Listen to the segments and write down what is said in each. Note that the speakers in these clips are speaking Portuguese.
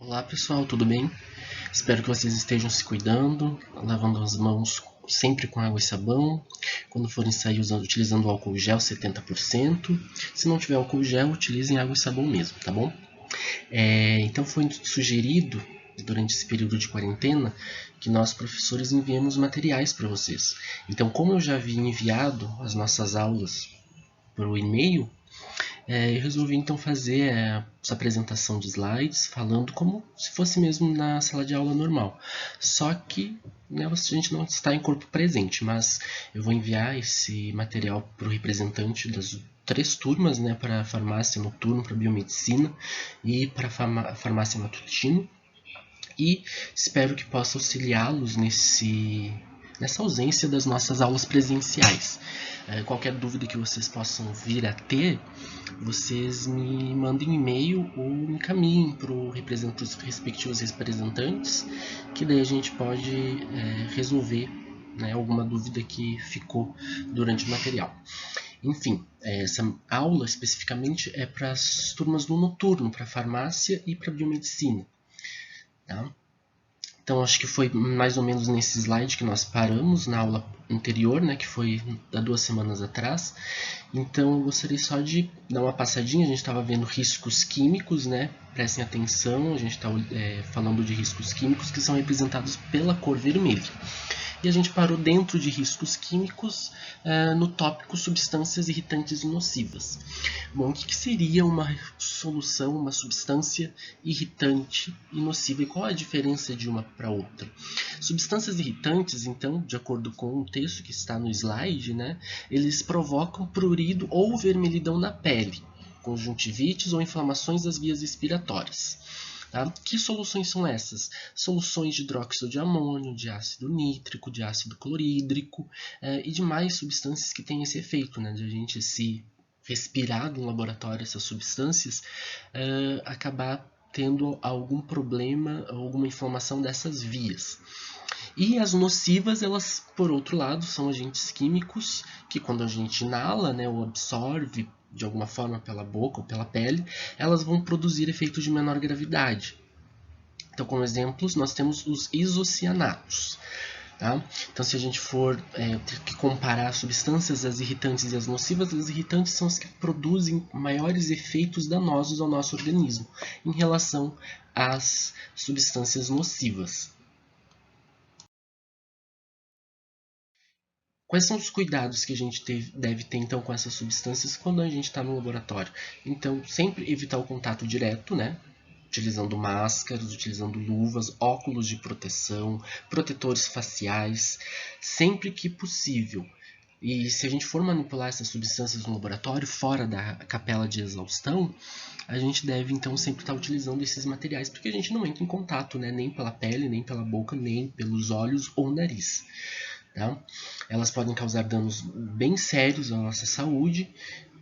Olá pessoal, tudo bem? Espero que vocês estejam se cuidando, lavando as mãos sempre com água e sabão. Quando forem sair utilizando álcool gel 70%. Se não tiver álcool gel, utilizem água e sabão mesmo, tá bom? Então foi sugerido durante esse período de quarentena que nós professores enviemos materiais para vocês. Então, como eu já havia enviado as nossas aulas por e-mail, eu resolvi então fazer essa apresentação de slides falando como se fosse mesmo na sala de aula normal. Só que né, a gente não está em corpo presente, mas eu vou enviar esse material para o representante das 3 turmas, né, para a farmácia noturna, para a biomedicina e para a farmácia matutina. E espero que possa auxiliá-los nessa ausência das nossas aulas presenciais. Qualquer dúvida que vocês possam vir a ter, vocês me mandem um e-mail ou me encaminhem para os respectivos representantes, que daí a gente pode resolver, né, alguma dúvida que ficou durante o material. Enfim, essa aula especificamente é para as turmas do noturno, para farmácia e para biomedicina. Tá? Então, acho que foi mais ou menos nesse slide que nós paramos na aula anterior, né, que foi há 2 semanas atrás. Então, eu gostaria só de dar uma passadinha. A gente estava vendo riscos químicos, né? Prestem atenção, a gente está falando de riscos químicos que são representados pela cor vermelha. E a gente parou dentro de riscos químicos no tópico substâncias irritantes e nocivas. Bom, o que seria uma solução, uma substância irritante e nociva? E qual a diferença de uma para outra? Substâncias irritantes, então, de acordo com o texto que está no slide, né, eles provocam prurido ou vermelhidão na pele, conjuntivites ou inflamações das vias respiratórias. Tá? Que soluções são essas? Soluções de hidróxido de amônio, de ácido nítrico, de ácido clorídrico e demais substâncias que têm esse efeito, né, de a gente se respirar no laboratório essas substâncias, acabar tendo algum problema, alguma inflamação dessas vias. E as nocivas, elas, por outro lado, são agentes químicos que quando a gente inala, né, ou absorve de alguma forma pela boca ou pela pele, elas vão produzir efeitos de menor gravidade. Então, como exemplos, nós temos os isocianatos. Tá? Então, se a gente for ter que comparar substâncias, as irritantes e as nocivas, as irritantes são as que produzem maiores efeitos danosos ao nosso organismo em relação às substâncias nocivas. Quais são os cuidados que a gente deve ter então com essas substâncias quando a gente está no laboratório? Então, sempre evitar o contato direto, né? Utilizando máscaras, utilizando luvas, óculos de proteção, protetores faciais, sempre que possível. E se a gente for manipular essas substâncias no laboratório, fora da capela de exaustão, a gente deve então sempre estar utilizando esses materiais, porque a gente não entra em contato, né? Nem pela pele, nem pela boca, nem pelos olhos ou nariz. Tá? Elas podem causar danos bem sérios à nossa saúde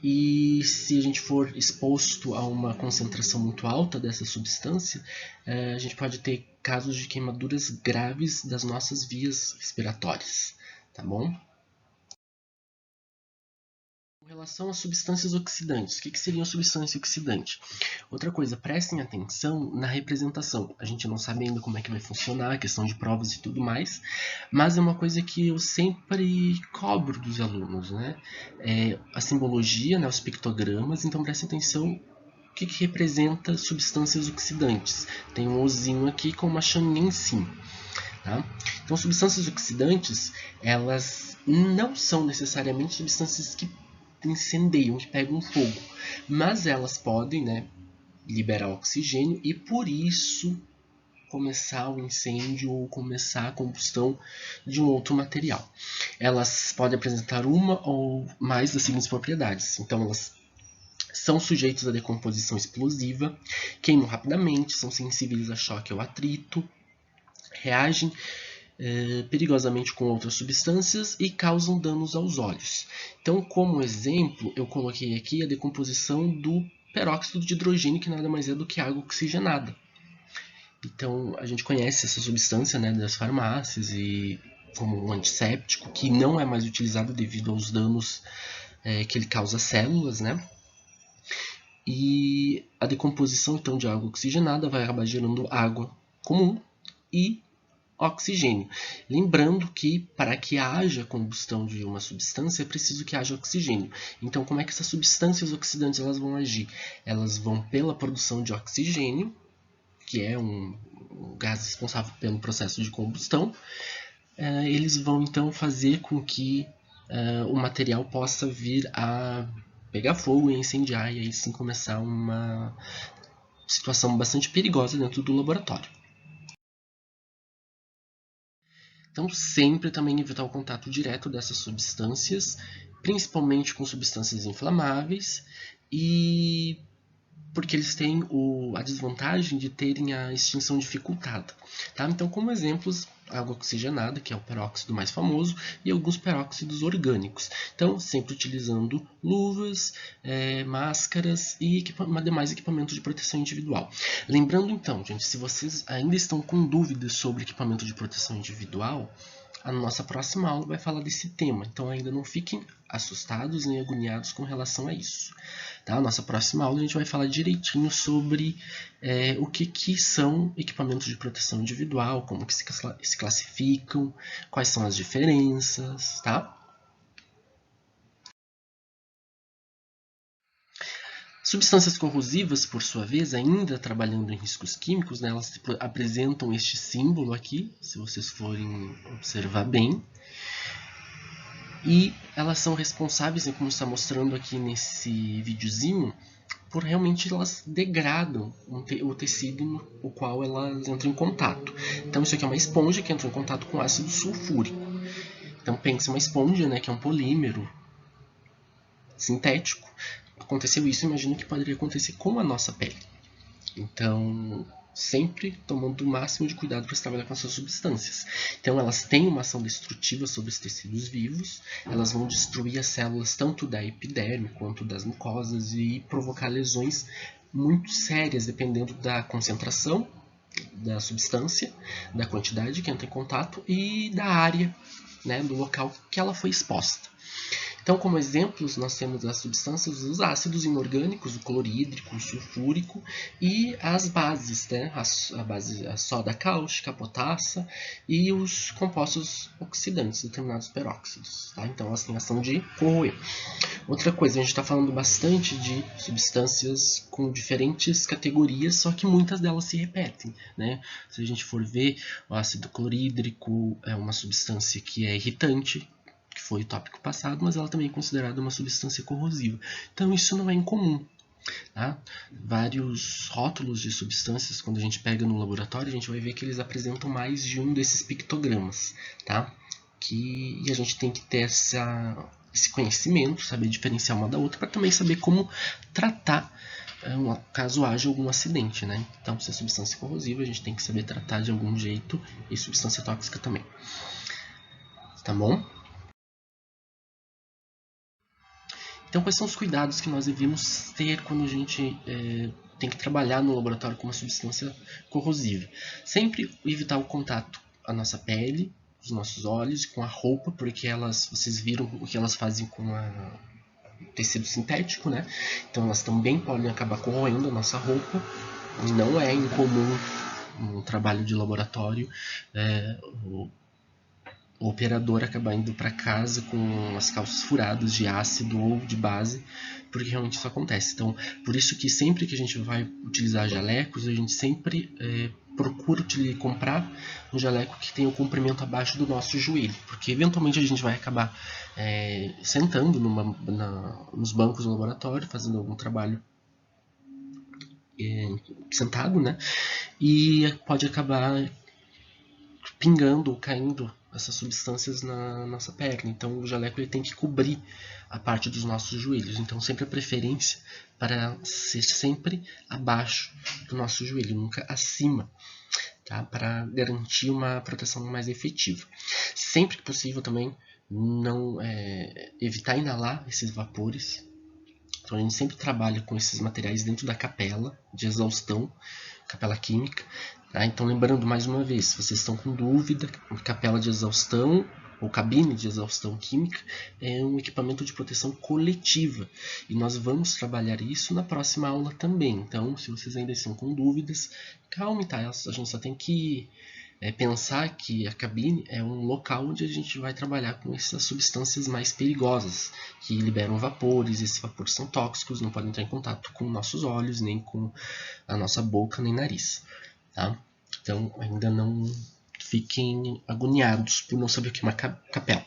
e se a gente for exposto a uma concentração muito alta dessa substância, a gente pode ter casos de queimaduras graves das nossas vias respiratórias, tá bom? Com relação às substâncias oxidantes, o que seria uma substância oxidante? Outra coisa, prestem atenção na representação. A gente não sabe ainda como é que vai funcionar, a questão de provas e tudo mais, mas é uma coisa que eu sempre cobro dos alunos, né? A simbologia, né, os pictogramas, então prestem atenção o que representa substâncias oxidantes. Tem um ozinho aqui com uma chaminha em cima. Tá? Então, substâncias oxidantes, elas não são necessariamente substâncias que incendeiam, que pegam fogo, mas elas podem, né, liberar oxigênio e por isso começar o incêndio ou começar a combustão de um outro material. Elas podem apresentar uma ou mais das seguintes propriedades. Então, elas são sujeitos à decomposição explosiva, queimam rapidamente, são sensíveis a choque ou atrito, reagem perigosamente com outras substâncias e causam danos aos olhos. Então, como exemplo, eu coloquei aqui a decomposição do peróxido de hidrogênio, que nada mais é do que água oxigenada. Então, a gente conhece essa substância, né, das farmácias e como um antisséptico, que não é mais utilizado devido aos danos que ele causa às células, né? E a decomposição então de água oxigenada vai acabar gerando água comum e oxigênio. Lembrando que para que haja combustão de uma substância é preciso que haja oxigênio. Então, como é que essas substâncias oxidantes elas vão agir? Elas vão pela produção de oxigênio, que é um gás responsável pelo processo de combustão. Eles vão então fazer com que o material possa vir a pegar fogo e incendiar, e aí sim começar uma situação bastante perigosa dentro do laboratório. Então, sempre também evitar o contato direto dessas substâncias, principalmente com substâncias inflamáveis, e porque eles têm a desvantagem de terem a extinção dificultada. Tá? Então, como exemplos, água oxigenada, que é o peróxido mais famoso, e alguns peróxidos orgânicos. Então, sempre utilizando luvas, máscaras e demais equipamentos de proteção individual. Lembrando então, gente, se vocês ainda estão com dúvidas sobre equipamento de proteção individual, a nossa próxima aula vai falar desse tema, então ainda não fiquem assustados nem agoniados com relação a isso. Tá? A nossa próxima aula a gente vai falar direitinho sobre o que são equipamentos de proteção individual, como que se classificam, quais são as diferenças, tá? Substâncias corrosivas, por sua vez, ainda trabalhando em riscos químicos, né, elas apresentam este símbolo aqui, se vocês forem observar bem. E elas são responsáveis, como está mostrando aqui nesse videozinho, por realmente elas degradam o tecido no o qual elas entram em contato. Então isso aqui é uma esponja que entra em contato com ácido sulfúrico. Então pense uma esponja, né, que é um polímero sintético. Aconteceu isso, imagino que poderia acontecer com a nossa pele. Então, sempre tomando o máximo de cuidado para se trabalhar com essas substâncias. Então, elas têm uma ação destrutiva sobre os tecidos vivos, elas vão destruir as células tanto da epiderme quanto das mucosas e provocar lesões muito sérias, dependendo da concentração da substância, da quantidade que entra em contato e da área, né, do local que ela foi exposta. Então, como exemplos, nós temos as substâncias, os ácidos inorgânicos, o clorídrico, o sulfúrico e as bases, né? A soda cáustica, a potassa e os compostos oxidantes, determinados peróxidos. Tá? Então, elas têm ação de corroer. Outra coisa, a gente está falando bastante de substâncias com diferentes categorias, só que muitas delas se repetem. Né? Se a gente for ver, o ácido clorídrico é uma substância que é irritante, que foi o tópico passado, mas ela também é considerada uma substância corrosiva. Então isso não é incomum. Tá? Vários rótulos de substâncias, quando a gente pega no laboratório, a gente vai ver que eles apresentam mais de um desses pictogramas. Tá? E a gente tem que ter esse conhecimento, saber diferenciar uma da outra, para também saber como tratar caso haja algum acidente. Né? Então, se é substância corrosiva, a gente tem que saber tratar de algum jeito, e substância tóxica também. Tá bom? Então, quais são os cuidados que nós devemos ter quando a gente tem que trabalhar no laboratório com uma substância corrosiva? Sempre evitar o contato à nossa pele, os nossos olhos, com a roupa, porque vocês viram o que elas fazem com o tecido sintético, né? Então elas também podem acabar corroendo a nossa roupa. Não é incomum no trabalho de laboratório o operador acabar indo para casa com as calças furadas de ácido ou de base, porque realmente isso acontece. Então, por isso que sempre que a gente vai utilizar jalecos, a gente sempre procura comprar um jaleco que tenha o comprimento abaixo do nosso joelho, porque eventualmente a gente vai acabar sentando nos bancos do laboratório, fazendo algum trabalho sentado, né? E pode acabar pingando ou caindo essas substâncias na nossa perna. Então o jaleco ele tem que cobrir a parte dos nossos joelhos. Então sempre a preferência para ser sempre abaixo do nosso joelho, nunca acima, tá? Para garantir uma proteção mais efetiva. Sempre que possível também não evitar inalar esses vapores. Então a gente sempre trabalha com esses materiais dentro da capela de exaustão, capela química. Tá? Então lembrando mais uma vez, se vocês estão com dúvida, capela de exaustão ou cabine de exaustão química, é um equipamento de proteção coletiva. E nós vamos trabalhar isso na próxima aula também. Então, se vocês ainda estão com dúvidas, calme, tá? A gente só tem que pensar que a cabine é um local onde a gente vai trabalhar com essas substâncias mais perigosas, que liberam vapores. Esses vapores são tóxicos, não podem entrar em contato com nossos olhos, nem com a nossa boca, nem nariz. Tá? Então, ainda não fiquem agoniados por não saber o que é uma capela.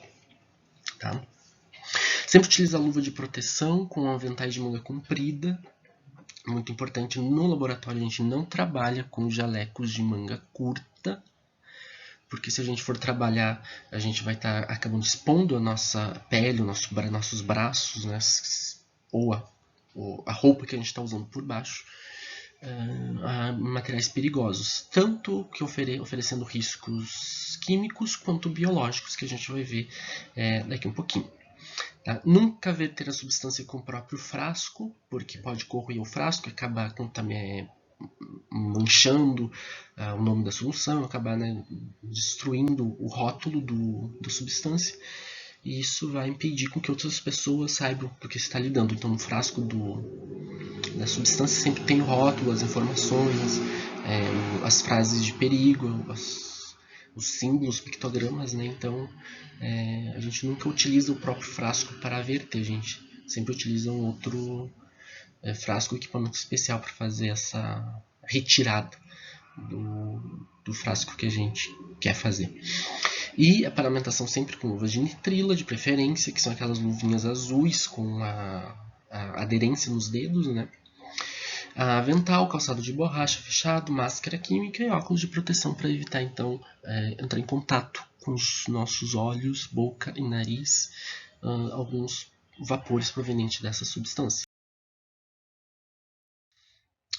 Tá? Sempre utiliza luva de proteção com aventais de manga comprida. Muito importante, no laboratório a gente não trabalha com jalecos de manga curta, porque se a gente for trabalhar, a gente vai estar acabando expondo a nossa pele, nossos braços, né, ou a roupa que a gente está usando por baixo, a materiais perigosos, tanto que oferecendo riscos químicos quanto biológicos, que a gente vai ver daqui um pouquinho. Tá? Nunca verter a substância com o próprio frasco, porque pode corroer o frasco e acabar manchando o nome da solução, acabar destruindo o rótulo da substância, e isso vai impedir com que outras pessoas saibam do que você está lidando. Então, no frasco da substância sempre tem o rótulo, as informações, as frases de perigo, os símbolos, pictogramas, né? Então, a gente nunca utiliza o próprio frasco para verter, a gente sempre utiliza um outro frasco, equipamento especial para fazer essa retirada do frasco que a gente quer fazer. E a paramentação sempre com luvas de nitrila, de preferência, que são aquelas luvinhas azuis com a aderência nos dedos, né? Avental, calçado de borracha fechado, máscara química e óculos de proteção para evitar, então, entrar em contato com os nossos olhos, boca e nariz, alguns vapores provenientes dessa substância.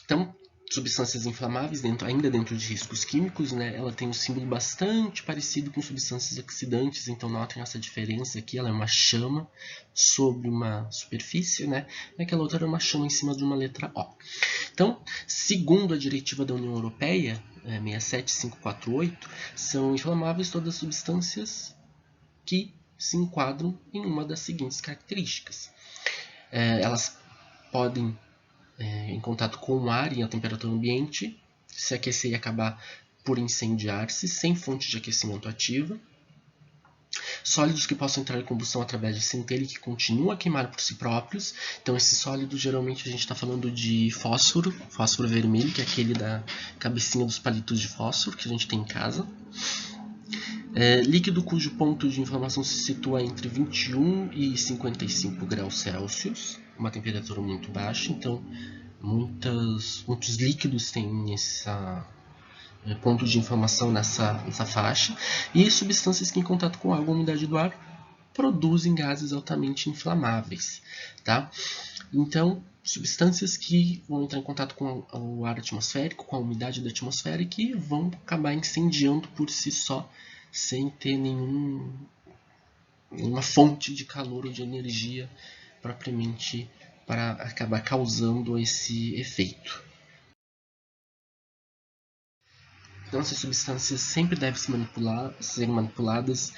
Então, substâncias inflamáveis, ainda dentro de riscos químicos, né, ela tem um símbolo bastante parecido com substâncias oxidantes, então notem essa diferença aqui, ela é uma chama sobre uma superfície, né, e aquela outra é uma chama em cima de uma letra O. Então, segundo a diretiva da União Europeia, 67548, são inflamáveis todas as substâncias que se enquadram em uma das seguintes características. Elas podem em contato com o ar e a temperatura ambiente, se aquecer e acabar por incendiar-se, sem fonte de aquecimento ativa. Sólidos que possam entrar em combustão através de centelha e que continuam a queimar por si próprios. Então, esses sólidos, geralmente, a gente está falando de fósforo vermelho, que é aquele da cabecinha dos palitos de fósforo que a gente tem em casa. Líquido cujo ponto de inflamação se situa entre 21 e 55 graus Celsius, uma temperatura muito baixa, então muitos líquidos têm esse ponto de inflamação nessa faixa, e substâncias que em contato com água ou umidade do ar produzem gases altamente inflamáveis. Tá? Então, substâncias que vão entrar em contato com o ar atmosférico, com a umidade da atmosfera, e que vão acabar incendiando por si só, sem ter nenhuma fonte de calor ou de energia propriamente para acabar causando esse efeito. Então, essas substâncias sempre devem ser manipuladas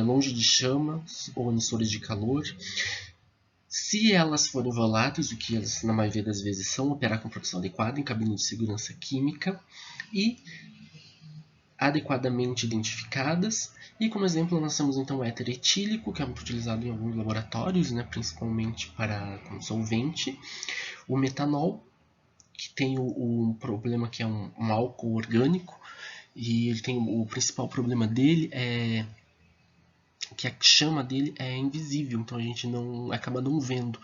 longe de chamas ou emissores de calor. Se elas forem voláteis, o que elas na maioria das vezes são, operar com proteção adequada em cabine de segurança química e adequadamente identificadas. E como exemplo nós temos então o éter etílico, que é muito utilizado em alguns laboratórios, né, principalmente como solvente. O metanol, que tem o problema que é um álcool orgânico, e ele tem o principal problema dele é que a chama dele é invisível, então a gente acaba não vendo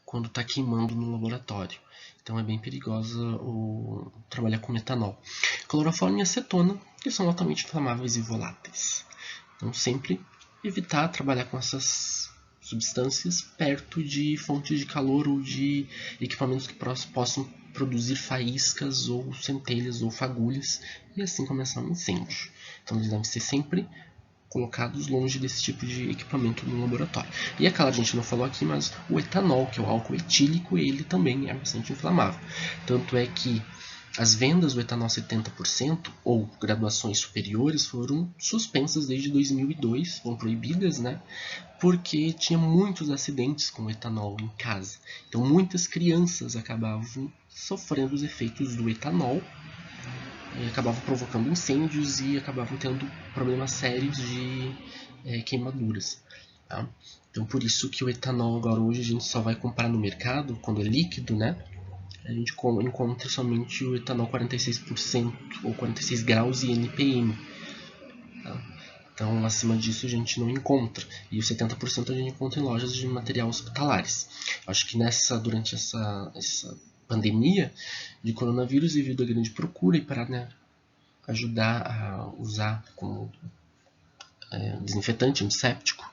quando está queimando no laboratório. Então é bem perigosa trabalhar com metanol. Cloroformo e acetona, que são altamente inflamáveis e voláteis. Então sempre evitar trabalhar com essas substâncias perto de fontes de calor ou de equipamentos que possam produzir faíscas ou centelhas ou fagulhas e assim começar um incêndio. Então eles devem ser sempre colocados longe desse tipo de equipamento no laboratório. E é claro, a gente não falou aqui, mas o etanol, que é o álcool etílico, ele também é bastante inflamável. Tanto é que As vendas do etanol 70% ou graduações superiores foram suspensas desde 2002, foram proibidas, né? Porque tinha muitos acidentes com etanol em casa. Então muitas crianças acabavam sofrendo os efeitos do etanol e acabavam provocando incêndios e acabavam tendo problemas sérios de queimaduras. Tá? Então por isso que o etanol agora hoje a gente só vai comprar no mercado quando é líquido, né? A gente encontra somente o etanol 46% ou 46 graus e NPM. Tá? Então, acima disso a gente não encontra. E o 70% a gente encontra em lojas de material hospitalares. Acho que durante essa pandemia de coronavírus, devido à grande procura e para, né, ajudar a usar como desinfetante, antisséptico,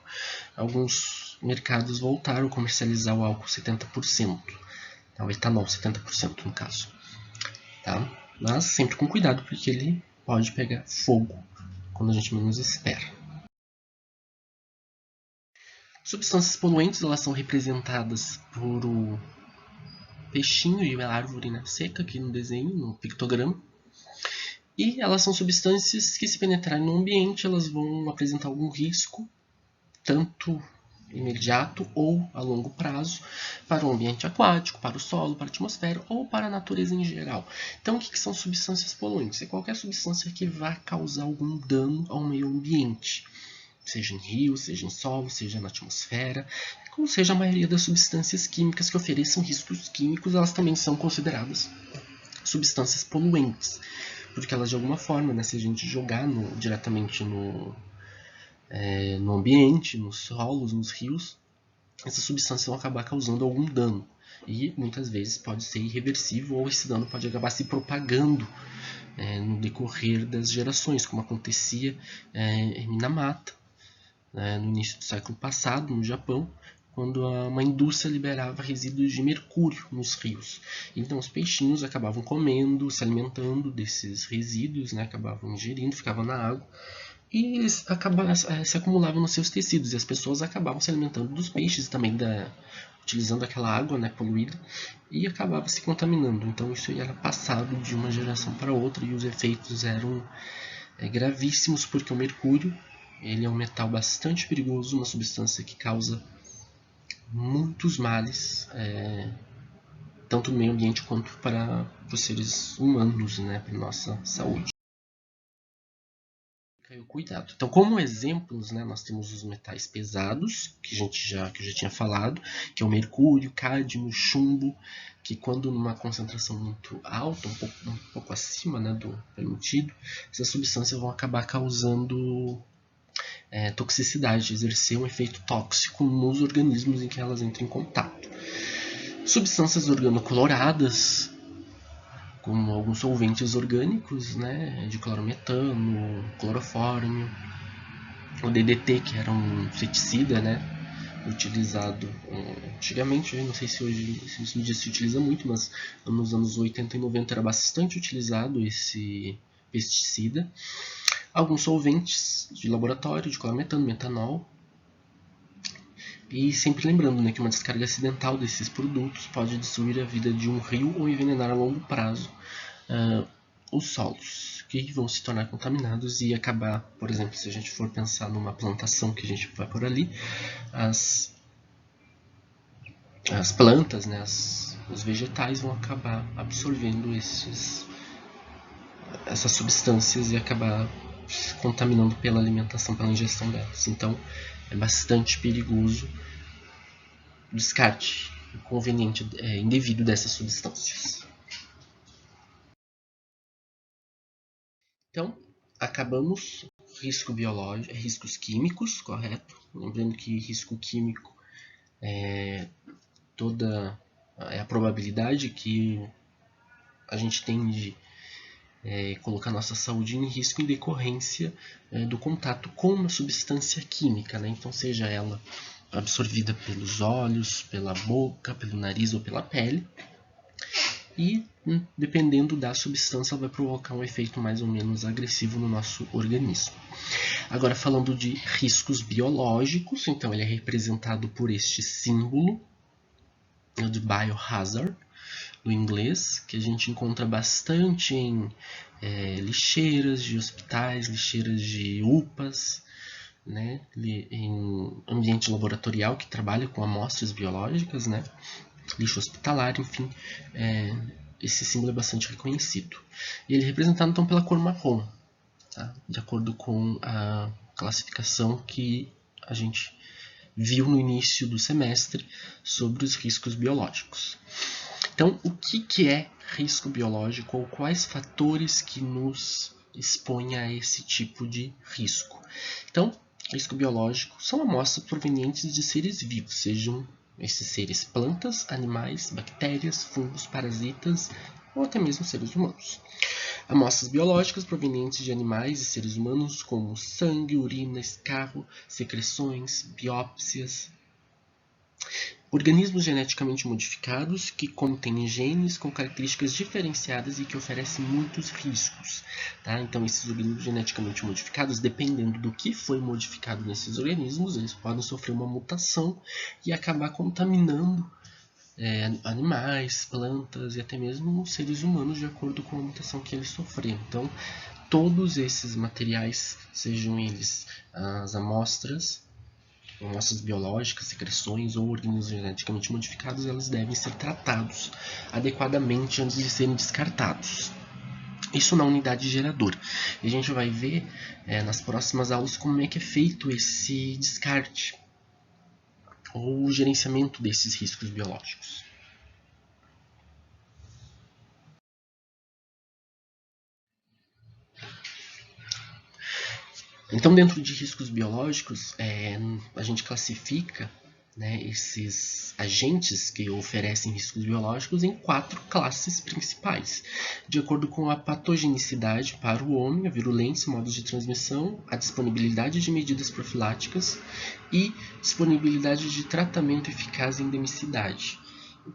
alguns mercados voltaram a comercializar o álcool 70%. O etanol 70% no caso. Tá? Mas sempre com cuidado, porque ele pode pegar fogo quando a gente menos espera. Substâncias poluentes, elas são representadas por o peixinho de árvore, né, seca aqui no desenho, no pictograma. E elas são substâncias que, se penetrarem no ambiente, elas vão apresentar algum risco, tanto imediato ou a longo prazo, para o ambiente aquático, para o solo, para a atmosfera ou para a natureza em geral. Então, o que são substâncias poluentes? É qualquer substância que vá causar algum dano ao meio ambiente, seja em rio, seja em solo, seja na atmosfera, ou seja a maioria das substâncias químicas que ofereçam riscos químicos, elas também são consideradas substâncias poluentes, porque elas de alguma forma, né, se a gente jogar diretamente no ambiente, nos solos, nos rios, essas substâncias vão acabar causando algum dano. E muitas vezes pode ser irreversível ou esse dano pode acabar se propagando no decorrer das gerações, como acontecia em Minamata, no início do século passado, no Japão, quando uma indústria liberava resíduos de mercúrio nos rios. Então os peixinhos acabavam comendo, se alimentando desses resíduos, né, acabavam ingerindo, ficavam na água, e eles se acumulavam nos seus tecidos, e as pessoas acabavam se alimentando dos peixes também, utilizando aquela água, né, poluída, e acabava se contaminando. Então isso era passado de uma geração para outra, e os efeitos eram gravíssimos, porque o mercúrio ele é um metal bastante perigoso, uma substância que causa muitos males, tanto no meio ambiente quanto para os seres humanos, né, para a nossa saúde. Cuidado. Então, como exemplos, né, nós temos os metais pesados, que eu já tinha falado, que é o mercúrio, cádmio, chumbo, que quando numa concentração muito alta, um pouco acima, né, do permitido, essas substâncias vão acabar causando toxicidade, exercer um efeito tóxico nos organismos em que elas entram em contato. Substâncias organocloradas, como alguns solventes orgânicos, né, de clorometano, clorofórmio, o DDT, que era um inseticida, né, utilizado antigamente, não sei se hoje se utiliza muito, mas nos anos 80 e 90 era bastante utilizado esse pesticida. Alguns solventes de laboratório, de clorometano, metanol. E sempre lembrando, né, que uma descarga acidental desses produtos pode destruir a vida de um rio ou envenenar a longo prazo os solos, que vão se tornar contaminados e acabar, por exemplo, se a gente for pensar numa plantação que a gente vai por ali, as plantas, né, os vegetais vão acabar absorvendo essas substâncias e acabar se contaminando pela alimentação, pela ingestão delas. Então, é bastante perigoso o descarte inconveniente, indevido dessas substâncias. Então, acabamos risco biológico, riscos químicos, correto? Lembrando que risco químico é toda a probabilidade que a gente tem de colocar nossa saúde em risco em decorrência do contato com uma substância química, né? Então, seja ela absorvida pelos olhos, pela boca, pelo nariz ou pela pele. E, dependendo da substância, ela vai provocar um efeito mais ou menos agressivo no nosso organismo. Agora, falando de riscos biológicos, então ele é representado por este símbolo de biohazard, do inglês, que a gente encontra bastante em lixeiras de hospitais, lixeiras de UPAs, né, em ambiente laboratorial que trabalha com amostras biológicas, né, lixo hospitalar, enfim, esse símbolo é bastante reconhecido. E ele é representado então pela cor marrom, tá? De acordo com a classificação que a gente viu no início do semestre sobre os riscos biológicos. Então, o que é risco biológico ou quais fatores que nos expõem a esse tipo de risco? Então, risco biológico são amostras provenientes de seres vivos, sejam esses seres plantas, animais, bactérias, fungos, parasitas ou até mesmo seres humanos. Amostras biológicas provenientes de animais e seres humanos, como sangue, urina, escarro, secreções, biópsias. Organismos geneticamente modificados que contêm genes com características diferenciadas e que oferecem muitos riscos. Tá? Então, esses organismos geneticamente modificados, dependendo do que foi modificado nesses organismos, eles podem sofrer uma mutação e acabar contaminando animais, plantas e até mesmo seres humanos de acordo com a mutação que eles sofreram. Então, todos esses materiais, sejam eles as amostras biológicas, secreções ou organismos geneticamente modificados, elas devem ser tratados adequadamente antes de serem descartados. Isso na unidade geradora. E a gente vai ver nas próximas aulas como é que é feito esse descarte ou o gerenciamento desses riscos biológicos. Então, dentro de riscos biológicos, a gente classifica, né, esses agentes que oferecem riscos biológicos em 4 classes principais, de acordo com a patogenicidade para o homem, a virulência, modos de transmissão, a disponibilidade de medidas profiláticas e disponibilidade de tratamento eficaz e endemicidade.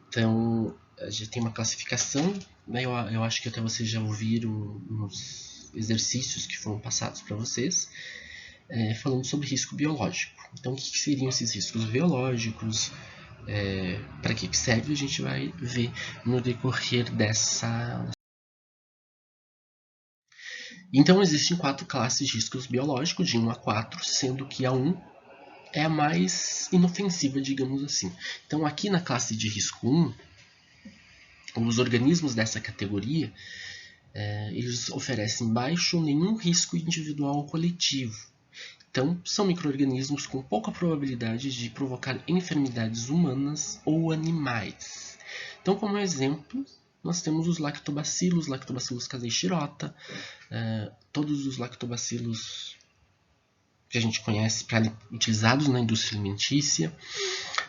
Então, a gente tem uma classificação, né, eu acho que até vocês já ouviram nos exercícios que foram passados para vocês, falando sobre risco biológico. Então, o que seriam esses riscos biológicos? Para que serve? A gente vai ver no decorrer dessa. Então, existem 4 classes de riscos biológicos, de 1 a 4, sendo que a 1 é a mais inofensiva, digamos assim. Então, aqui na classe de risco 1, os organismos dessa categoria eles oferecem baixo ou nenhum risco individual ou coletivo. Então, são micro-organismos com pouca probabilidade de provocar enfermidades humanas ou animais. Então, como exemplo, nós temos os lactobacilos, Lactobacillus casei shirota, todos os lactobacilos que a gente conhece utilizados na indústria alimentícia,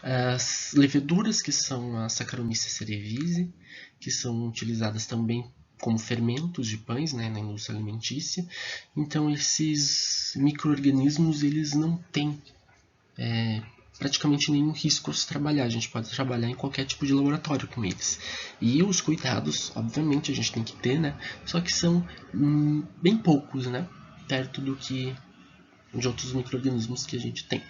as leveduras, que são a Saccharomyces cerevisiae, que são utilizadas também como fermentos de pães, né, na indústria alimentícia. Então, esses micro-organismos eles não têm praticamente nenhum risco ao se trabalhar. A gente pode trabalhar em qualquer tipo de laboratório com eles. E os cuidados, obviamente, a gente tem que ter, né? Só que são bem poucos, né? Perto do que de outros micro-organismos que a gente tem.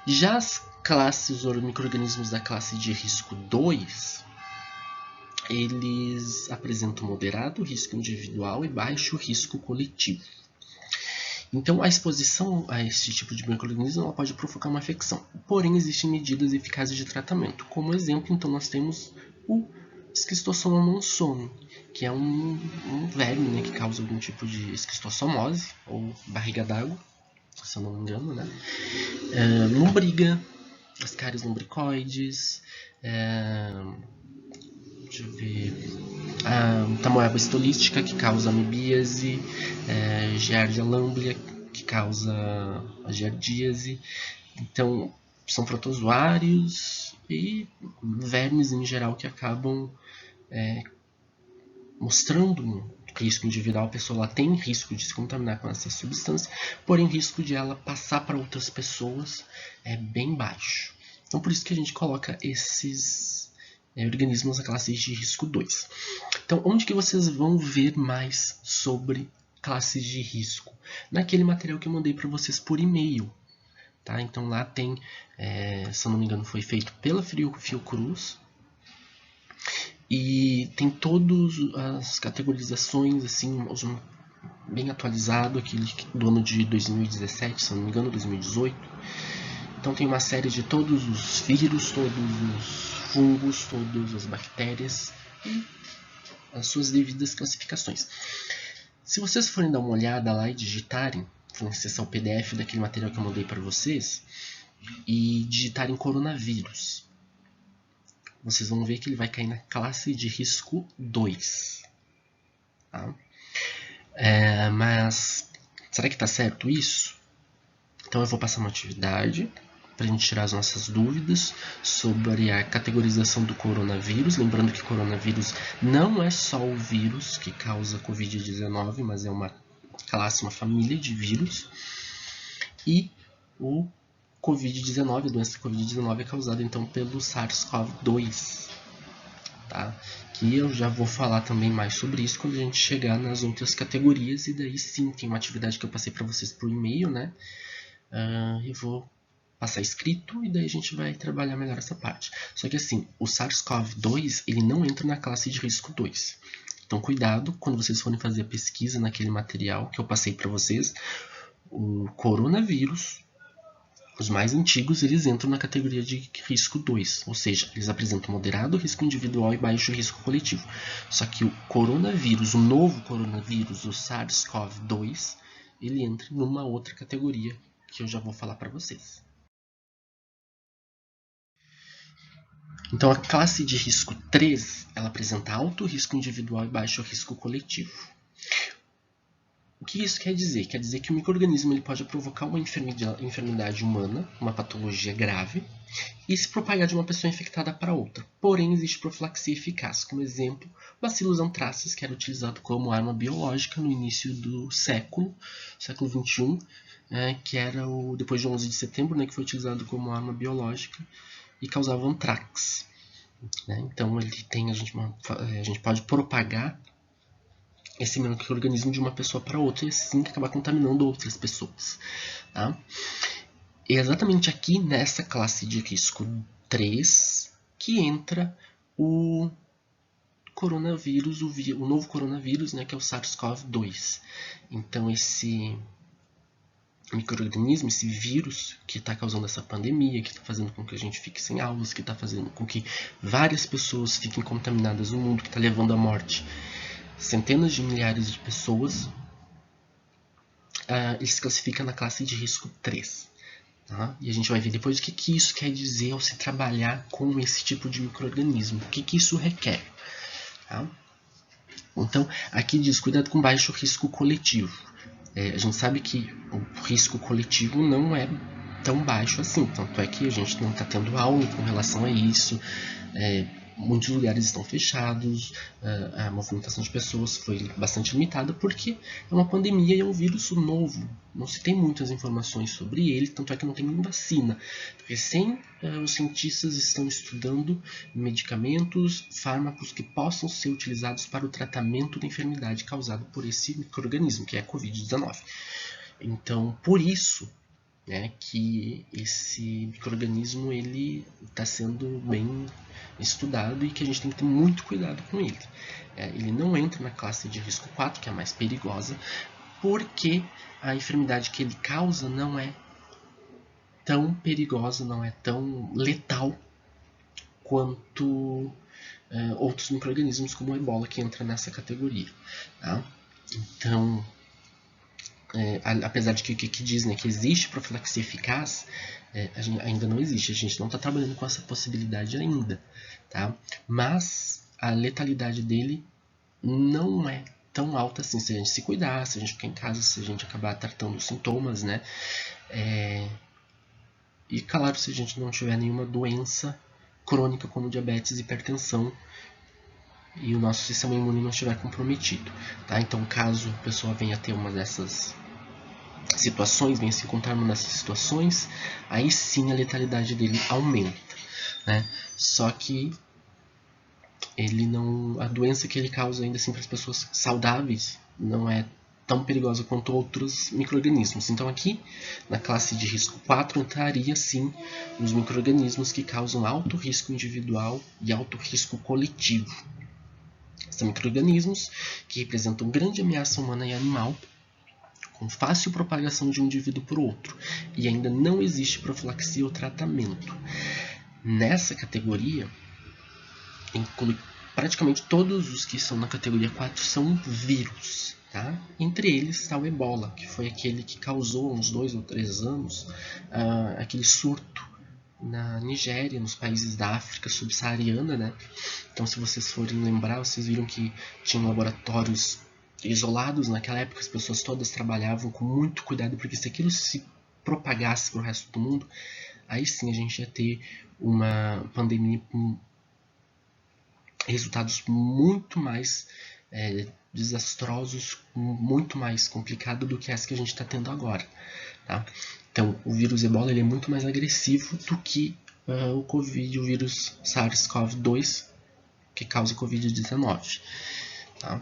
Já as classes ou micro-organismos da classe de risco 2, eles apresentam moderado risco individual e baixo risco coletivo. Então, a exposição a esse tipo de micro-organismo ela pode provocar uma infecção. Porém, existem medidas eficazes de tratamento. Como exemplo, então, nós temos o Schistossoma monsoon, que é um verme, né, que causa algum tipo de esquistossomose ou barriga d'água, se eu não me engano, né? Lombriga, Ascaris lumbricoides, deixa eu ver, a tamoeba estolística, que causa amebíase, Giardia lamblia, que causa a giardíase. Então, são protozoários e vermes em geral que acabam mostrando um risco individual. A pessoa ela tem risco de se contaminar com essa substância, porém o risco de ela passar para outras pessoas é bem baixo. Então, por isso que a gente coloca esses organismos na classe de risco 2. Então, onde que vocês vão ver mais sobre classes de risco? Naquele material que eu mandei para vocês por e-mail. Tá? Então, lá tem, se eu não me engano, foi feito pela Fiocruz. E tem todas as categorizações, assim, bem atualizado, aquele do ano de 2017, se não me engano, 2018. Então tem uma série de todos os vírus, todos os fungos, todas as bactérias e as suas devidas classificações. Se vocês forem dar uma olhada lá e digitarem, forem acessar o PDF daquele material que eu mandei para vocês e digitarem coronavírus, vocês vão ver que ele vai cair na classe de risco 2. Tá? Mas será que está certo isso? Então eu vou passar uma atividade para a gente tirar as nossas dúvidas sobre a categorização do coronavírus. Lembrando que coronavírus não é só o vírus que causa Covid-19, mas é uma classe, uma família de vírus. E o Covid-19, a doença Covid-19 é causada então pelo SARS-CoV-2, tá? Que eu já vou falar também mais sobre isso quando a gente chegar nas outras categorias, e daí sim tem uma atividade que eu passei para vocês por e-mail, né? Eu vou passar escrito e daí a gente vai trabalhar melhor essa parte. Só que assim, o SARS-CoV-2 ele não entra na classe de risco 2. Então cuidado quando vocês forem fazer a pesquisa naquele material que eu passei para vocês. O coronavírus, os mais antigos, eles entram na categoria de risco 2, ou seja, eles apresentam moderado risco individual e baixo risco coletivo. Só que o coronavírus, o novo coronavírus, o SARS-CoV-2, ele entra numa outra categoria que eu já vou falar para vocês. Então, a classe de risco 3, ela apresenta alto risco individual e baixo risco coletivo. O que isso quer dizer? Quer dizer que o micro-organismo ele pode provocar uma enfermidade humana, uma patologia grave, e se propagar de uma pessoa infectada para outra. Porém, existe profilaxia eficaz. Como exemplo, o Bacillus anthracis, que era utilizado como arma biológica no início do século XXI, que era depois de 11 de setembro, que foi utilizado como arma biológica e causava antrax. Então, a gente pode propagar esse micro-organismo de uma pessoa para outra e assim acabar contaminando outras pessoas. Tá? E é exatamente aqui nessa classe de risco 3 que entra o coronavírus, o novo coronavírus, que é o SARS-CoV-2. Então esse micro-organismo, esse vírus que está causando essa pandemia, que está fazendo com que a gente fique sem aulas, que está fazendo com que várias pessoas fiquem contaminadas no mundo, que está levando à morte centenas de milhares de pessoas, ele se classifica na classe de risco 3. Tá? E a gente vai ver depois o que isso quer dizer ao se trabalhar com esse tipo de micro-organismo, o que isso requer. Tá? Então, aqui diz, cuidado com baixo risco coletivo. A gente sabe que o risco coletivo não é tão baixo assim, tanto é que a gente não está tendo aula com relação a isso, muitos lugares estão fechados, a movimentação de pessoas foi bastante limitada porque é uma pandemia e é um vírus novo, não se tem muitas informações sobre ele, tanto é que não tem nem vacina. Os cientistas estão estudando medicamentos, fármacos que possam ser utilizados para o tratamento da enfermidade causada por esse micro-organismo, que é a Covid-19. Então, por isso que esse micro-organismo está sendo bem estudado e que a gente tem que ter muito cuidado com ele. Ele não entra na classe de risco 4, que é a mais perigosa, porque a enfermidade que ele causa não é tão perigosa, não é tão letal quanto outros micro-organismos como o ebola, que entra nessa categoria. Tá? Então, apesar de que dizem que existe profilaxia eficaz, ainda não existe. A gente não está trabalhando com essa possibilidade ainda. Tá? Mas a letalidade dele não é tão alta assim, se a gente se cuidar, se a gente ficar em casa, se a gente acabar tratando os sintomas, e claro, se a gente não tiver nenhuma doença crônica como diabetes e hipertensão e o nosso sistema imune não estiver comprometido. Tá? Então, caso a pessoa venha a ter uma dessas situações, venha se encontrar numa dessas situações, aí sim a letalidade dele aumenta. Só que a doença que ele causa ainda assim para as pessoas saudáveis não é tão perigosa quanto outros micro-organismos. Então aqui, na classe de risco 4, entraria sim os micro-organismos que causam alto risco individual e alto risco coletivo. São micro-organismos que representam grande ameaça humana e animal, com fácil propagação de um indivíduo por outro, e ainda não existe profilaxia ou tratamento. Nessa categoria, inclui praticamente todos os que são na categoria 4 são vírus. Tá? Entre eles está o Ebola, que foi aquele que causou há uns 2 ou 3 anos aquele surto na Nigéria, nos países da África subsaariana, né? Então, se vocês forem lembrar, vocês viram que tinham laboratórios isolados naquela época, as pessoas todas trabalhavam com muito cuidado, porque se aquilo se propagasse para o resto do mundo, aí sim a gente ia ter uma pandemia com resultados muito mais desastrosos, muito mais complicado do que essa que a gente está tendo agora. Tá? Então, o vírus Ebola ele é muito mais agressivo do que o Covid, o vírus SARS-CoV-2, que causa Covid-19. Tá?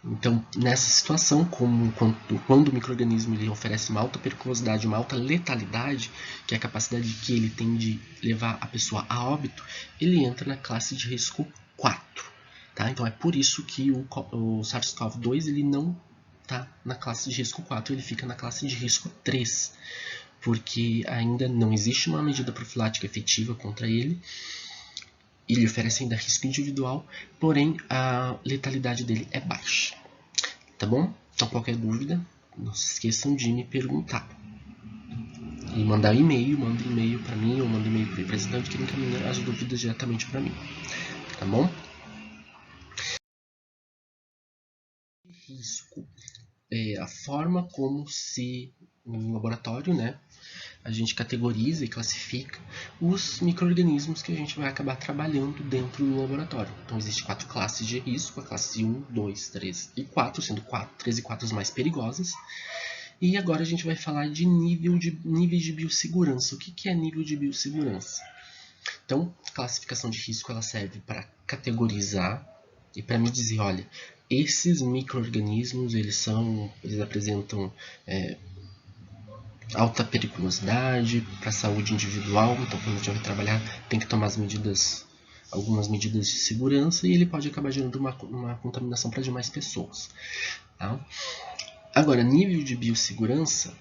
Então, nessa situação, quando o micro-organismo ele oferece uma alta periculosidade, uma alta letalidade, que é a capacidade que ele tem de levar a pessoa a óbito, ele entra na classe de risco 4. Tá? Então, é por isso que o SARS-CoV-2 ele não está na classe de risco 4, ele fica na classe de risco 3, porque ainda não existe uma medida profilática efetiva contra ele. Ele oferece ainda risco individual, porém a letalidade dele é baixa. Tá bom? Então, qualquer dúvida, não se esqueçam de me perguntar. E mandar e-mail, manda e-mail para mim ou manda e-mail para o representante que encaminha as dúvidas diretamente para mim. Tá bom? Risco é a forma como se no laboratório, né, a gente categoriza e classifica os micro-organismos que a gente vai acabar trabalhando dentro do laboratório. Então, existem 4 classes de risco, a classe 1, 2, 3 e 4, sendo 3 e 4 as mais perigosas. E agora a gente vai falar de níveis de biossegurança. O que é nível de biossegurança? Então, a classificação de risco ela serve para categorizar e para me dizer, olha, esses micro-organismos eles apresentam alta periculosidade para a saúde individual, então quando a gente vai trabalhar tem que tomar algumas medidas de segurança e ele pode acabar gerando uma contaminação para demais pessoas. Tá? Agora, nível de biossegurança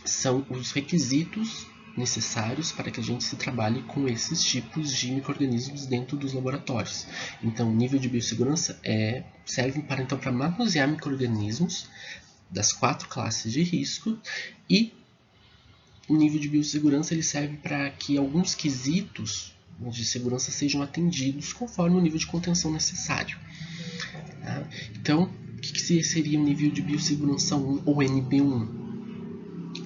são os requisitos necessários para que a gente se trabalhe com esses tipos de micro-organismos dentro dos laboratórios. Então, o nível de biossegurança serve para manusear micro-organismos das 4 classes de risco, e o nível de biossegurança ele serve para que alguns quesitos de segurança sejam atendidos conforme o nível de contenção necessário. Tá? Então, o que seria o nível de biossegurança 1 ou NB1?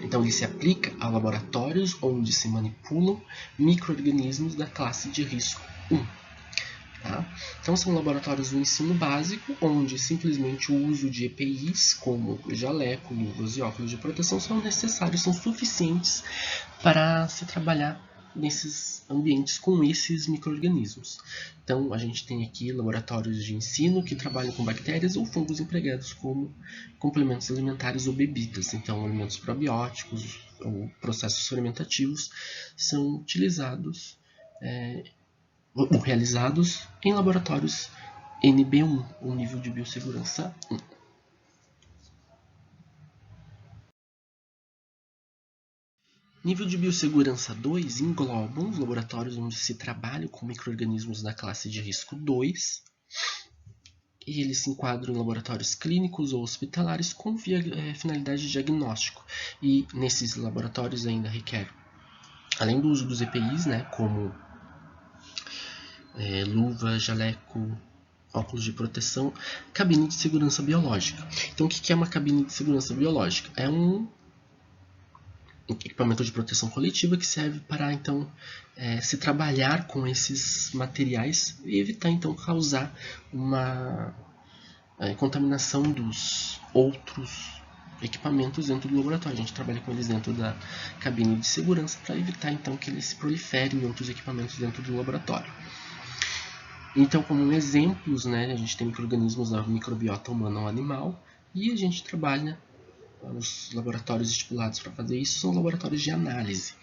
Então, ele se aplica a laboratórios onde se manipulam micro-organismos da classe de risco 1. Tá? Então, são laboratórios do ensino básico, onde simplesmente o uso de EPIs, como jaleco, luvas e óculos de proteção, são necessários, são suficientes para se trabalhar nesses ambientes com esses micro-organismos. Então, a gente tem aqui laboratórios de ensino que trabalham com bactérias ou fungos empregados como complementos alimentares ou bebidas. Então, alimentos probióticos ou processos fermentativos são utilizados ou realizados em laboratórios NB1, o nível de biossegurança 1. Nível de biossegurança 2 engloba os laboratórios onde se trabalha com micro-organismos da classe de risco 2, e eles se enquadram em laboratórios clínicos ou hospitalares com finalidade de diagnóstico. E nesses laboratórios ainda requer, além do uso dos EPIs, né, como luva, jaleco, óculos de proteção, cabine de segurança biológica. Então, o que é uma cabine de segurança biológica? É um equipamento de proteção coletiva que serve para então se trabalhar com esses materiais e evitar então causar uma contaminação dos outros equipamentos dentro do laboratório. A gente trabalha com eles dentro da cabine de segurança para evitar então que eles se proliferem em outros equipamentos dentro do laboratório. Então, como exemplos, né, a gente tem micro-organismos da microbiota humana ou animal, e a gente trabalha, os laboratórios estipulados para fazer isso são laboratórios de análise.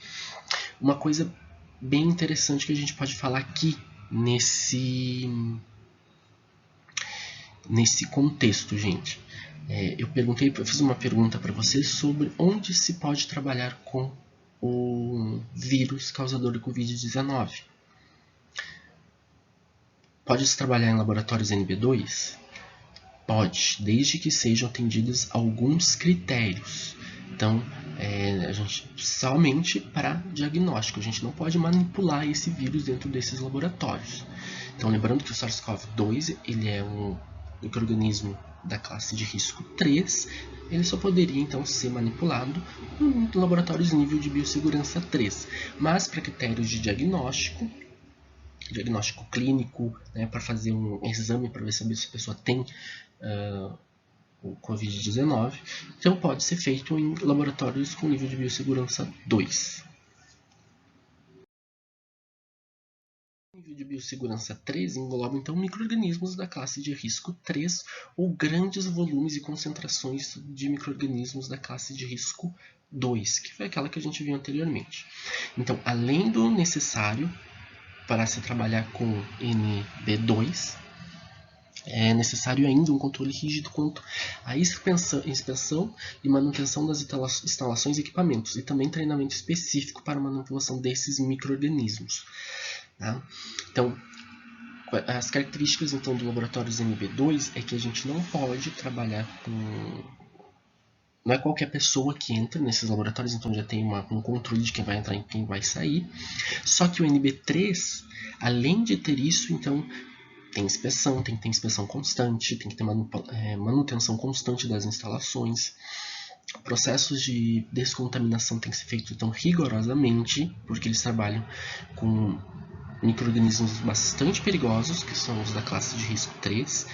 Uma coisa bem interessante que a gente pode falar aqui nesse nesse contexto, gente. Eu fiz uma pergunta para vocês sobre onde se pode trabalhar com o vírus causador do Covid-19. Pode-se trabalhar em laboratórios NB2? Pode, desde que sejam atendidos alguns critérios. Então, a gente somente para diagnóstico, a gente não pode manipular esse vírus dentro desses laboratórios. Então, lembrando que o SARS-CoV-2 ele é um micro-organismo da classe de risco 3, ele só poderia então ser manipulado em laboratórios nível de biossegurança 3, mas para critérios de diagnóstico clínico, né, para fazer um exame para ver se a pessoa tem o Covid-19, então pode ser feito em laboratórios com nível de biossegurança 2. O nível de biossegurança 3 engloba então micro-organismos da classe de risco 3 ou grandes volumes e concentrações de micro-organismos da classe de risco 2, que foi aquela que a gente viu anteriormente. Então, além do necessário para se trabalhar com NB2, é necessário ainda um controle rígido quanto à inspeção e manutenção das instalações e equipamentos, e também treinamento específico para a manipulação desses micro-organismos. Tá? Então, as características então, do laboratório NB2 é que a gente não pode trabalhar com... Não é qualquer pessoa que entra nesses laboratórios, então já tem um controle de quem vai entrar e quem vai sair. Só que o NB3, além de ter isso, então, tem inspeção, tem que ter inspeção constante, tem que ter manutenção constante das instalações. Processos de descontaminação têm que ser feitos então, rigorosamente, porque eles trabalham com micro-organismos bastante perigosos, que são os da classe de risco 3,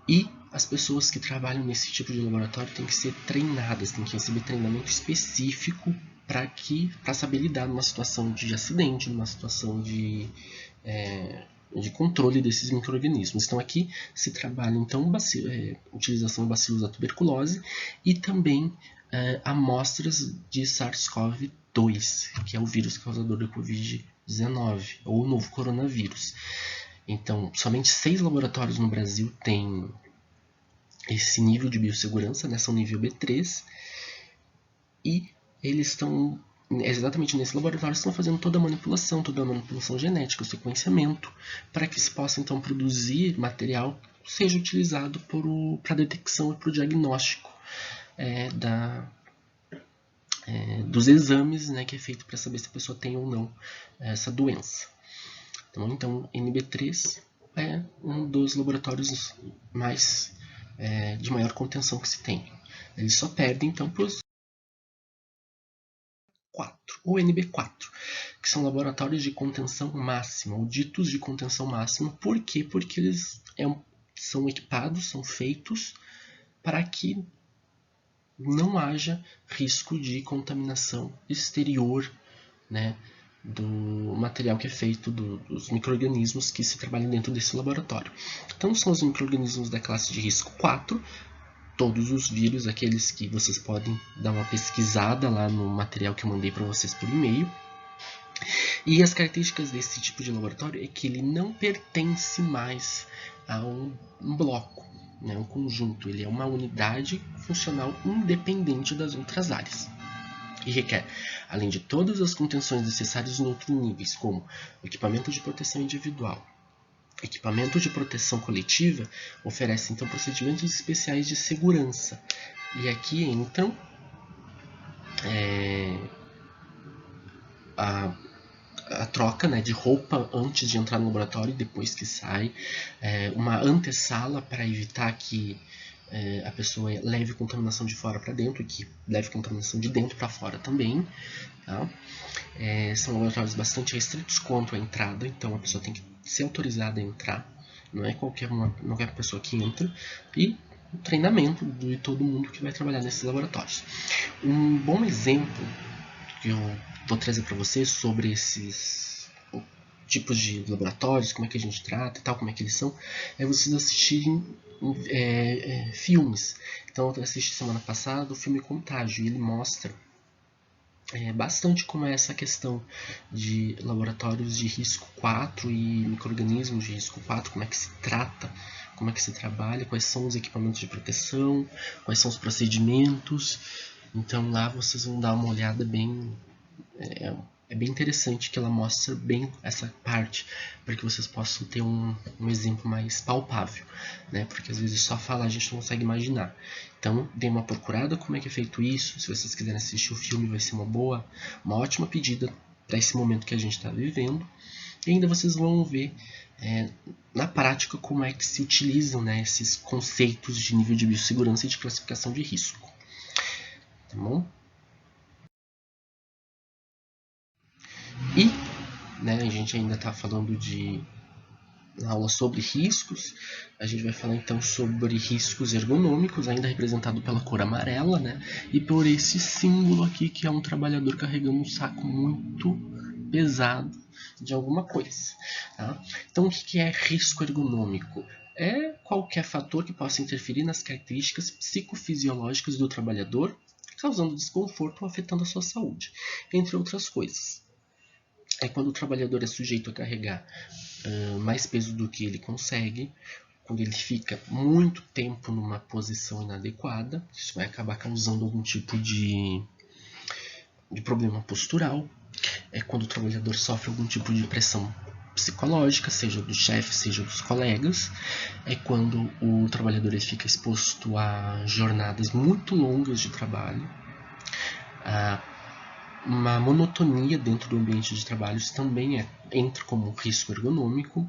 e as pessoas que trabalham nesse tipo de laboratório têm que ser treinadas, têm que receber treinamento específico para saber lidar numa situação de acidente, numa situação de controle desses micro-organismos. Então aqui se trabalha então utilização de bacilos da tuberculose e também amostras de SARS-CoV-2, que é o vírus causador da Covid-19, ou o novo coronavírus. Então, somente 6 laboratórios no Brasil têm esse nível de biossegurança, né? São nível B3, e eles estão, exatamente nesse laboratório, estão fazendo toda a manipulação genética, o sequenciamento, para que se possa então produzir material que seja utilizado para a detecção e para o diagnóstico dos exames, né, que é feito para saber se a pessoa tem ou não essa doença. Então NB3 é um dos laboratórios de maior contenção que se tem. Eles só perdem então para os 4, ou NB4, que são laboratórios de contenção máxima, ou ditos de contenção máxima. Por quê? Porque eles são equipados, são feitos para que não haja risco de contaminação exterior, né, do material que é feito dos micro-organismos que se trabalham dentro desse laboratório. Então são os micro-organismos da classe de risco 4, todos os vírus, aqueles que vocês podem dar uma pesquisada lá no material que eu mandei para vocês por e-mail. E as características desse tipo de laboratório é que ele não pertence mais a um bloco, né, um conjunto. Ele é uma unidade funcional independente das outras áreas. E requer, além de todas as contenções necessárias em outros níveis, como equipamento de proteção individual, equipamento de proteção coletiva, oferece então procedimentos especiais de segurança. E aqui entram a troca, né, de roupa antes de entrar no laboratório e depois que sai, uma antessala para evitar que a pessoa leve contaminação de fora para dentro e que leve contaminação de dentro para fora também. Tá? São laboratórios bastante restritos quanto à entrada, então a pessoa tem que ser autorizada a entrar, não é qualquer pessoa que entra, e o treinamento de todo mundo que vai trabalhar nesses laboratórios. Um bom exemplo que eu vou trazer para vocês sobre esses tipos de laboratórios, como é que a gente trata e tal, como é que eles são, é vocês assistirem filmes. Então eu assisti semana passada o filme Contágio, e ele mostra bastante como é essa questão de laboratórios de risco 4 e micro-organismos de risco 4, como é que se trata, como é que se trabalha, quais são os equipamentos de proteção, quais são os procedimentos. Então lá vocês vão dar uma olhada bem... É bem interessante que ela mostra bem essa parte, para que vocês possam ter um exemplo mais palpável, né? Porque às vezes só falar a gente não consegue imaginar. Então, dê uma procurada como é que é feito isso. Se vocês quiserem assistir o filme, vai ser uma ótima pedida para esse momento que a gente está vivendo. E ainda vocês vão ver na prática como é que se utilizam, né, esses conceitos de nível de biossegurança e de classificação de risco. Tá bom? E, né, a gente ainda está falando de aula sobre riscos. A gente vai falar então sobre riscos ergonômicos, ainda representado pela cor amarela, né? E por esse símbolo aqui, que é um trabalhador carregando um saco muito pesado de alguma coisa. Tá? Então, o que é risco ergonômico? É qualquer fator que possa interferir nas características psicofisiológicas do trabalhador, causando desconforto ou afetando a sua saúde, entre outras coisas. É quando o trabalhador é sujeito a carregar mais peso do que ele consegue, quando ele fica muito tempo numa posição inadequada, isso vai acabar causando algum tipo de problema postural. É quando o trabalhador sofre algum tipo de pressão psicológica, seja do chefe, seja dos colegas. É quando o trabalhador ele fica exposto a jornadas muito longas de trabalho. Uma monotonia dentro do ambiente de trabalho também entra como risco ergonômico.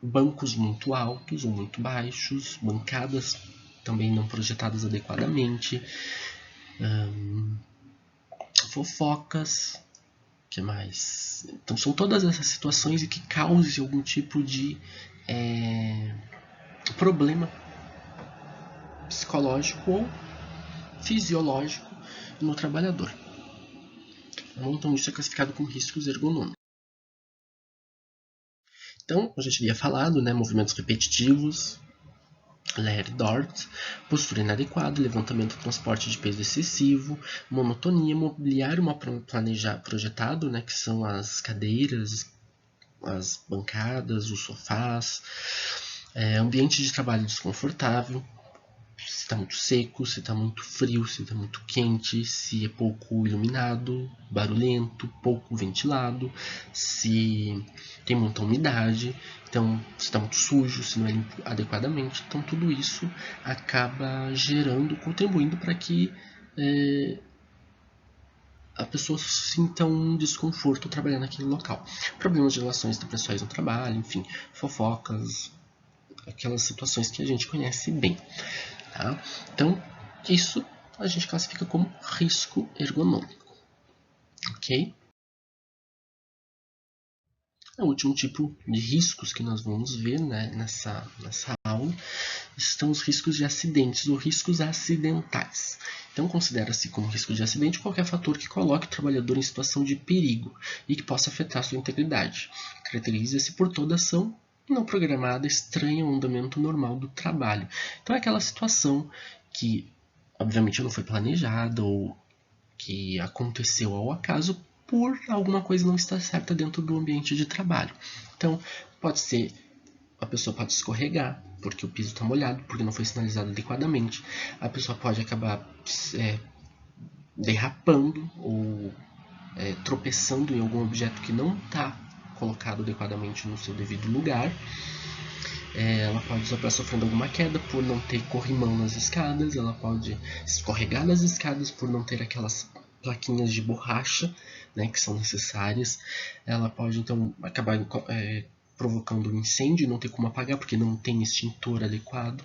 Bancos muito altos ou muito baixos, bancadas também não projetadas adequadamente, fofocas, que mais? Então são todas essas situações que causem algum tipo de problema psicológico ou fisiológico no trabalhador. Então isso é classificado como riscos ergonômicos. Então, a gente havia falado, né, movimentos repetitivos, Larry Dort, postura inadequada, levantamento e transporte de peso excessivo, monotonia, mobiliário mal projetado, né, que são as cadeiras, as bancadas, os sofás, ambiente de trabalho desconfortável, se está muito seco, se está muito frio, se está muito quente, se é pouco iluminado, barulhento, pouco ventilado, se tem muita umidade, então se está muito sujo, se não é limpo adequadamente. Então tudo isso acaba contribuindo para que a pessoa sinta um desconforto trabalhando naquele local. Problemas de relações interpessoais no trabalho, enfim, fofocas, aquelas situações que a gente conhece bem. Tá? Então, isso a gente classifica como risco ergonômico. Ok? O último tipo de riscos que nós vamos ver, né, nessa aula estão os riscos de acidentes ou riscos acidentais. Então, considera-se como risco de acidente qualquer fator que coloque o trabalhador em situação de perigo e que possa afetar sua integridade. Caracteriza-se por toda ação não programada estranha ao andamento normal do trabalho. Então, é aquela situação que, obviamente, não foi planejada ou que aconteceu ao acaso por alguma coisa não estar certa dentro do ambiente de trabalho. Então, pode ser, a pessoa pode escorregar porque o piso está molhado, porque não foi sinalizado adequadamente. A pessoa pode acabar derrapando ou tropeçando em algum objeto que não está colocado adequadamente no seu devido lugar. Ela pode estar sofrendo alguma queda por não ter corrimão nas escadas, ela pode escorregar nas escadas por não ter aquelas plaquinhas de borracha, né, que são necessárias. Ela pode então acabar provocando um incêndio e não ter como apagar porque não tem extintor adequado.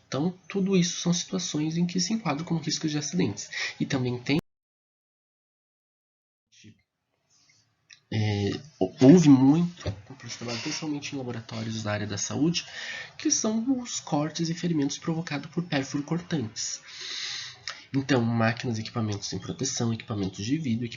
Então, tudo isso são situações em que se enquadram como riscos de acidentes. E também tem houve muito por esse trabalho, principalmente em laboratórios da área da saúde, que são os cortes e ferimentos provocados por pérfuro cortantes. Então, máquinas e equipamentos sem proteção, equipamentos de vidro,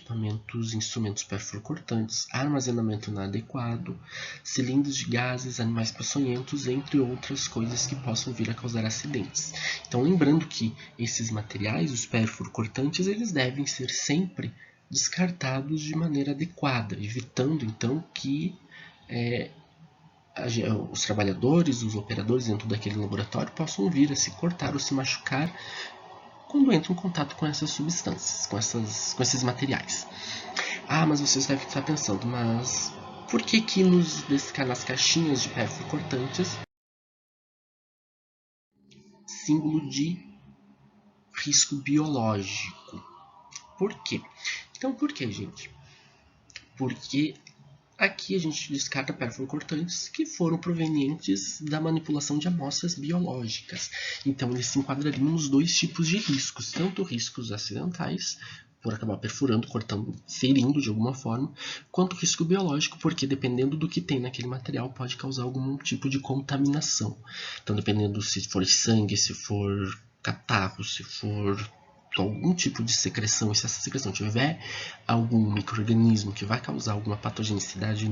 instrumentos perfuro-cortantes, armazenamento inadequado, cilindros de gases, animais peçonhentos, entre outras coisas que possam vir a causar acidentes. Então, lembrando que esses materiais, os perfuro-cortantes, eles devem ser sempre descartados de maneira adequada, evitando então que os trabalhadores, os operadores dentro daquele laboratório possam vir a se cortar ou se machucar quando entram em contato com essas substâncias, com esses materiais. Mas vocês devem estar pensando, mas por que nas caixinhas de perfuro cortantes símbolo de risco biológico? Por quê? Então, por que, gente? Porque aqui a gente descarta perfuro-cortantes que foram provenientes da manipulação de amostras biológicas. Então, eles se enquadrariam nos dois tipos de riscos, tanto riscos acidentais, por acabar perfurando, cortando, ferindo de alguma forma, quanto risco biológico, porque dependendo do que tem naquele material, pode causar algum tipo de contaminação. Então, dependendo se for sangue, se for catarro, se for algum tipo de secreção, e se essa secreção tiver algum micro-organismo que vai causar alguma patogenicidade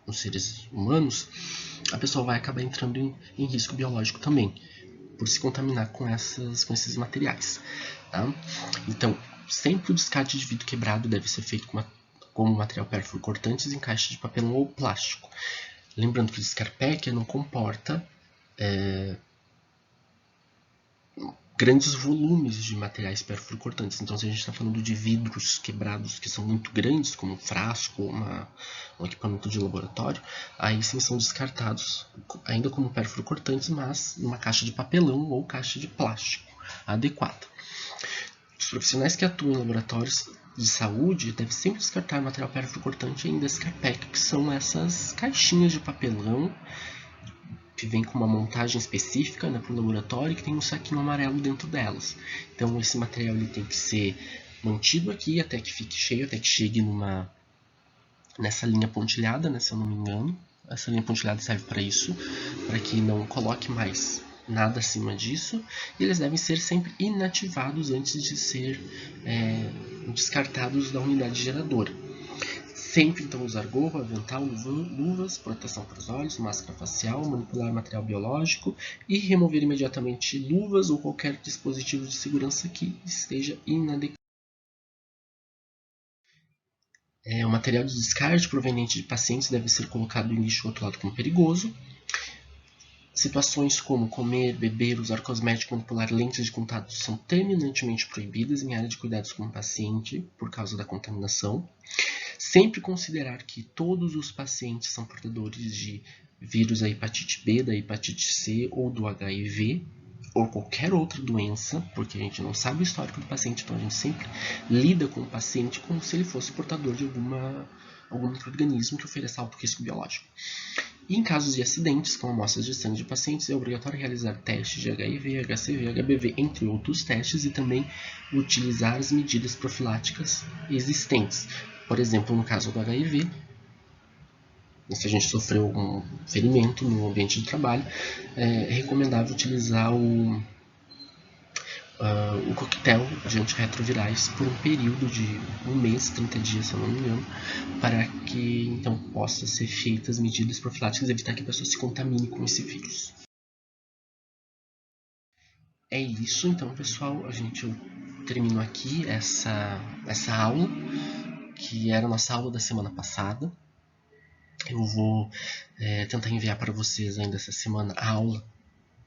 nos seres humanos, a pessoa vai acabar entrando em risco biológico também, por se contaminar com esses materiais. Tá? Então, sempre o descarte de vidro quebrado deve ser feito como material perfuro-cortantes em caixa de papelão ou plástico. Lembrando que o Scarpack não comporta grandes volumes de materiais perfuro-cortantes. Então, se a gente está falando de vidros quebrados que são muito grandes, como um frasco ou um equipamento de laboratório, aí sim são descartados ainda como perfuro-cortantes, mas numa caixa de papelão ou caixa de plástico adequada. Os profissionais que atuam em laboratórios de saúde devem sempre descartar material perfuro-cortante ainda Scarpack, que são essas caixinhas de papelão que vem com uma montagem específica, né, para o laboratório, que tem um saquinho amarelo dentro delas. Então esse material ele tem que ser mantido aqui até que fique cheio, até que chegue nessa linha pontilhada, né, se eu não me engano. Essa linha pontilhada serve para isso, para que não coloque mais nada acima disso. E eles devem ser sempre inativados antes de ser descartados da unidade geradora. Sempre então usar gorro, avental, luvas, proteção para os olhos, máscara facial, manipular material biológico e remover imediatamente luvas ou qualquer dispositivo de segurança que esteja inadequado. O material de descarte proveniente de pacientes deve ser colocado em lixo rotulado como perigoso. Situações como comer, beber, usar cosmético, manipular lentes de contato são terminantemente proibidas em área de cuidados com o paciente por causa da contaminação. Sempre considerar que todos os pacientes são portadores de vírus da hepatite B, da hepatite C ou do HIV ou qualquer outra doença, porque a gente não sabe o histórico do paciente, então a gente sempre lida com o paciente como se ele fosse portador de algum micro-organismo que ofereça alto risco biológico. E em casos de acidentes com amostras de sangue de pacientes, é obrigatório realizar testes de HIV, HCV, HBV, entre outros testes, e também utilizar as medidas profiláticas existentes. Por exemplo, no caso do HIV, se a gente sofreu um ferimento no ambiente de trabalho, é recomendável utilizar o coquetel de antirretrovirais por um período de 1 mês, 30 dias, se eu não me engano, para que então possam ser feitas medidas profiláticas e evitar que a pessoa se contamine com esse vírus. É isso, então, pessoal. Eu termino aqui essa aula, que era a nossa aula da semana passada. Eu vou tentar enviar para vocês ainda essa semana a aula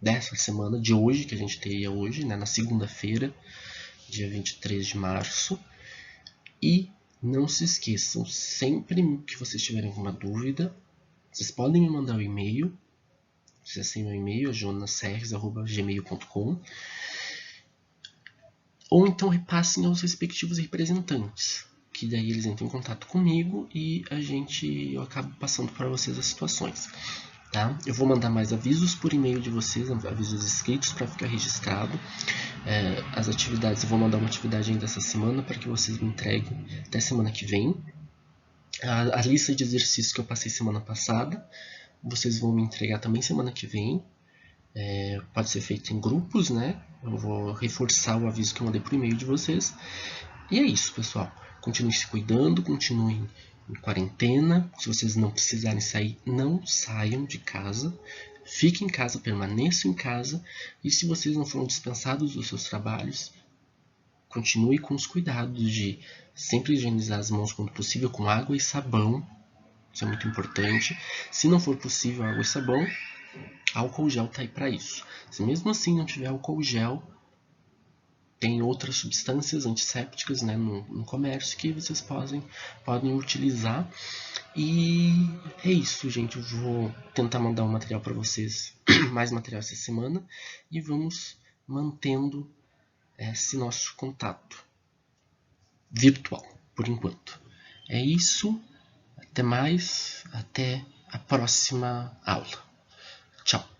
dessa semana, de hoje, que a gente teria hoje, né, na segunda-feira, dia 23 de março. E não se esqueçam, sempre que vocês tiverem alguma dúvida, vocês podem me mandar um e-mail. Vocês têm meu e-mail, jonasserres@gmail.com, ou então repassem aos respectivos representantes, que daí eles entram em contato comigo e eu acabo passando para vocês as situações. Tá? Eu vou mandar mais avisos por e-mail de vocês, avisos escritos para ficar registrado. As atividades, eu vou mandar uma atividade ainda essa semana para que vocês me entreguem até semana que vem. A lista de exercícios que eu passei semana passada, vocês vão me entregar também semana que vem. Pode ser feito em grupos, né? Eu vou reforçar o aviso que eu mandei por e-mail de vocês. E é isso, pessoal. Continuem se cuidando, continuem em quarentena. Se vocês não precisarem sair, não saiam de casa. Fiquem em casa, permaneçam em casa. E se vocês não foram dispensados dos seus trabalhos, continue com os cuidados de sempre higienizar as mãos quando possível com água e sabão. Isso é muito importante. Se não for possível água e sabão, álcool gel está aí para isso. Se mesmo assim não tiver álcool gel, tem outras substâncias antissépticas, né, no comércio que vocês podem utilizar. E é isso, gente. Eu vou tentar mandar um material para vocês, mais material essa semana. E vamos mantendo esse nosso contato virtual, por enquanto. É isso. Até mais. Até a próxima aula. Tchau.